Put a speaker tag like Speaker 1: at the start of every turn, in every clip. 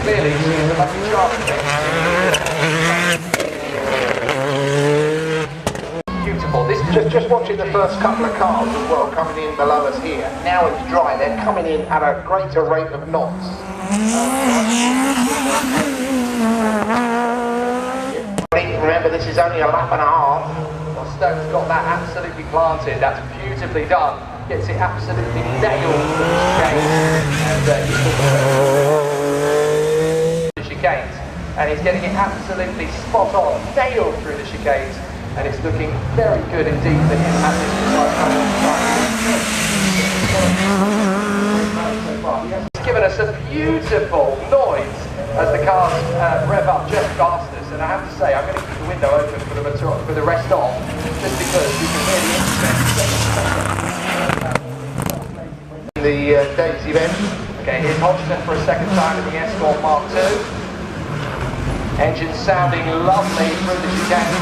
Speaker 1: clearly she's a lucky charm. Beautiful. This
Speaker 2: just watching the first couple of cars as well coming in below us here. Now it's dry. They're coming in at a greater rate of knots. Remember, this is only a lap and a half.
Speaker 1: Well, Stone's got that absolutely planted. That's beautifully done. Gets it absolutely nailed to the chicanes. And he's getting it absolutely spot on, nailed through the chicanes. And it's looking very good indeed for him at this precise moment. He's given us a beautiful noise as the cars rev up just past us. And I have to say, I'm going to keep the window open for the rest off, just because you can hear the instruments.
Speaker 2: The day's event.
Speaker 1: Okay, here's Hodgson for a second time in the S4 Mark II. Engine sounding lovely through the chicane.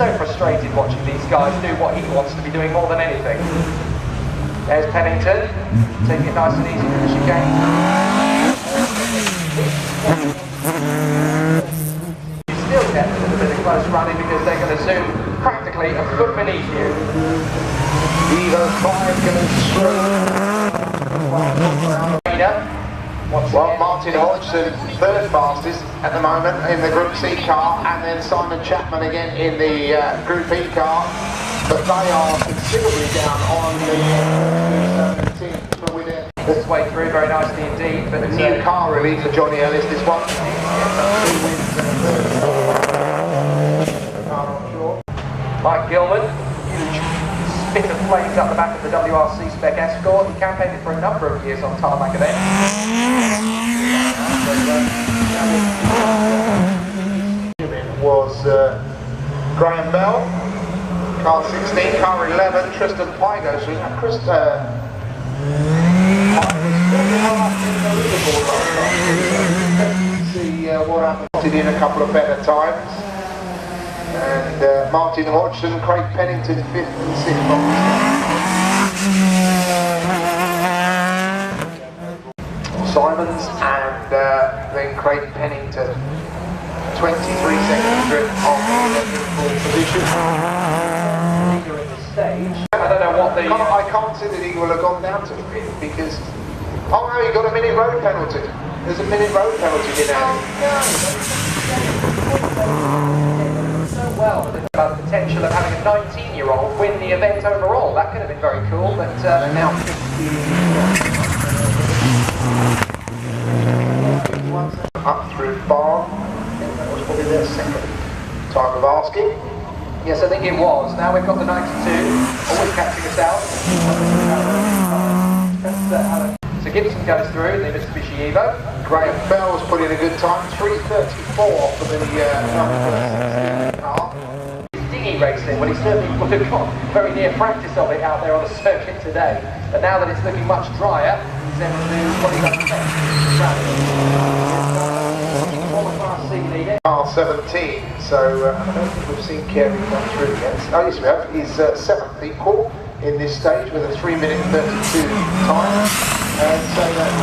Speaker 1: So frustrated watching these guys do what he wants to be doing more than anything. There's Pennington, taking it nice and easy through the chicane. You still get a little bit of close running because they're going to zoom practically a foot beneath you.
Speaker 2: Evo 5 going straight. Well, Martin Hodgson, third fastest at the moment in the Group C car, and then Simon Chapman again in the Group E car, but they are considerably down on the team.
Speaker 1: This way through very nicely indeed, but
Speaker 2: a new car really for Johnny Ellis, this one.
Speaker 1: Mike Gilman, huge spit of flames up the back of the WRC spec Escort. He campaigned for a number of years on tarmac events.
Speaker 2: Was Graham Bell, car 16, car 11, Tristan Pygo. So see what happened in a couple of better times. And Martin Hodgson, Craig Pennington, 5th and 6th. Simons and then Craig Pennington, 23 seconds drift on the position.
Speaker 1: I don't know what the...
Speaker 2: I can't see that he will have gone down to the pit because... Oh no, he got a minute road penalty. There's a minute road penalty in there.
Speaker 1: So well, about the potential of having a 19-year-old win the event overall. That could have been very cool, but now...
Speaker 2: Up through Barn. I think that was probably their second time of asking.
Speaker 1: Yes, I think it was. Now we've got the 92, always catching us out. So Gibson goes through the Mitsubishi Evo.
Speaker 2: Graham Bell's put in a good time, 3:34 for the number 16 car.
Speaker 1: Dinghy racing, well, he certainly would have got very near practice of it out there on the circuit today. But now that it's looking much drier, he's able to do what he does best.
Speaker 2: Car 17, so I don't think we've seen Kerry come through yet. Oh yes we have, he's 7th equal in this stage with a 3:32 time. And so that's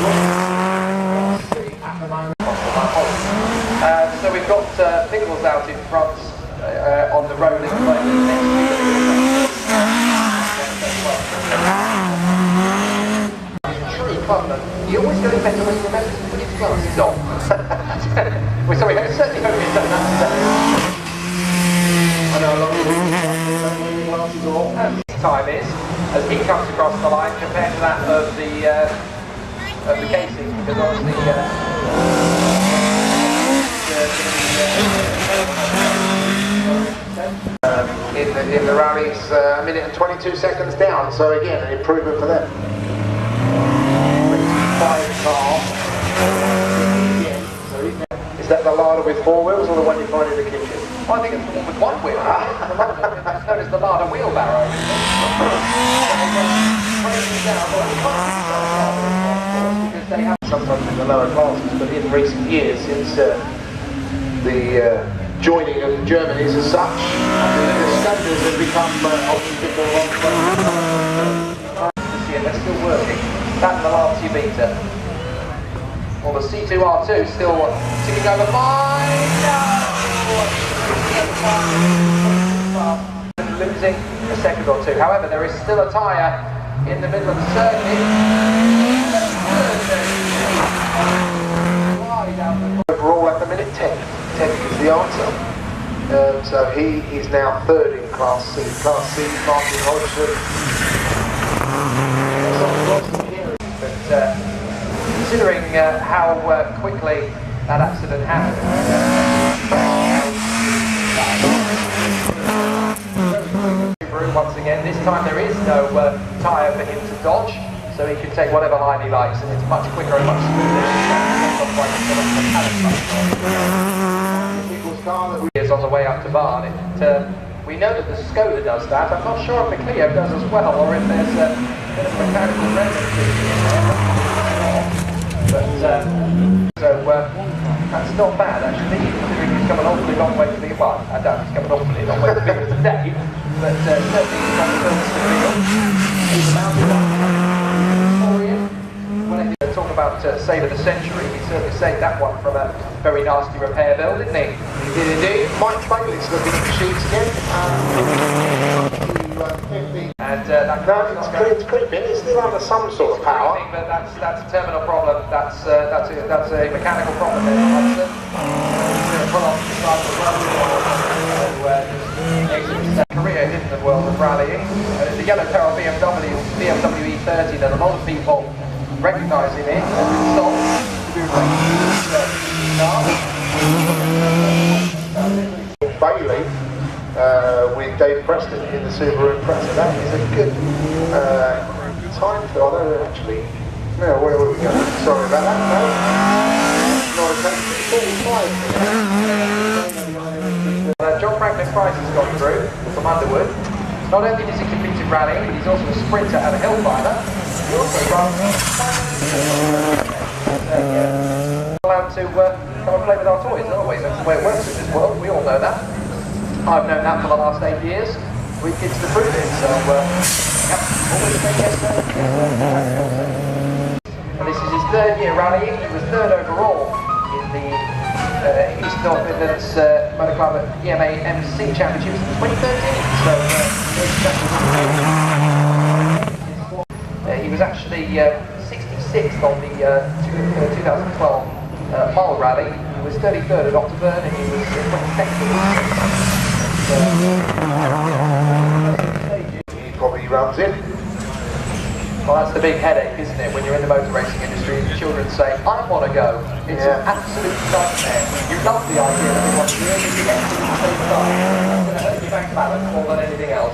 Speaker 2: at the moment.
Speaker 1: So we've got Pickles out in front on the road at the moment. He's truly fun. He always goes better when he remembers to put his glasses on. Well, sorry, I certainly hope he's done that today.
Speaker 2: I know a lot of people glasses on.
Speaker 1: His time is, as he comes across the line, compared to that of the casing, because obviously
Speaker 2: in the rallies, a minute and 22 seconds down. So again, an improvement for them. 5 car. Is that the Lada with 4 wheels or the one you find in the kitchen?
Speaker 1: I think it's the one with 1 wheel. It's known as the Lada wheelbarrow.
Speaker 2: Sometimes in the lower classes, but in recent years, since the joining of Germany's as such, the standards have become obviously a bit more on.
Speaker 1: They're still working. That Malarkey beater. Well, the C2R2 still ticking over fine. No! Losing a second or two. However, there is still a tyre in the middle of the circuit.
Speaker 2: Overall at the minute, 10. 10 is the answer. So he is now third in Class C. Class C, Martin Hodgson.
Speaker 1: But considering how quickly that accident happened, once again, this time there is no tyre for him to dodge, so he can take whatever line he likes, and it's much quicker and much smoother. Is on the way up to Barn. We know that the Skoda does that. I'm not sure if the Clio does as well, or if there's a bit of mechanical remnants in there. But that's not bad actually, considering he's come an awfully long way to the well, I doubt he's come an awfully long way to the today, but certainly he's come the field. He's mounted on when I talk about save of the century, he certainly saved that one from a very nasty repair bill, didn't he?
Speaker 2: He did indeed. Mike Bailey's looking at the sheets again.
Speaker 1: And
Speaker 2: it's creeping. It's still under some sort of power.
Speaker 1: But that's a terminal problem. That's a mechanical problem. Hudson. Pull off the side of the road. Career in the world of rallying. The yellow tail BMW E30 that a lot of people recognising it has been sold to be replaced.
Speaker 2: Bailey with Dave Preston in the Subaru Impreza. That is a good time for, although actually, no, where were we going? Sorry about that. No, not a case.
Speaker 1: John Franklin Price has gone through from Underwood. Not only does he compete in rallying, but he's also a sprinter and a hill climber. He also runs allowed to come and play with our toys, aren't we? That's the way it works in this world. We all know that. I've known that for the last 8 years. We kids to prove it. So always say yes, no. And this is his third year rallying. He was third overall in the East North Midlands Motor Club EMA MC Championships in 2013. So he was actually 66th on the 2012 mile rally. He was 33rd at October, and he was 22nd.
Speaker 2: He probably runs in.
Speaker 1: Well, that's the big headache, isn't it? When you're in the motor racing industry, the children say, "I want to go." It's an absolute nightmare. You love the idea that they want to do it, but you get to the same time. It's going to hurt your bank balance more than anything else.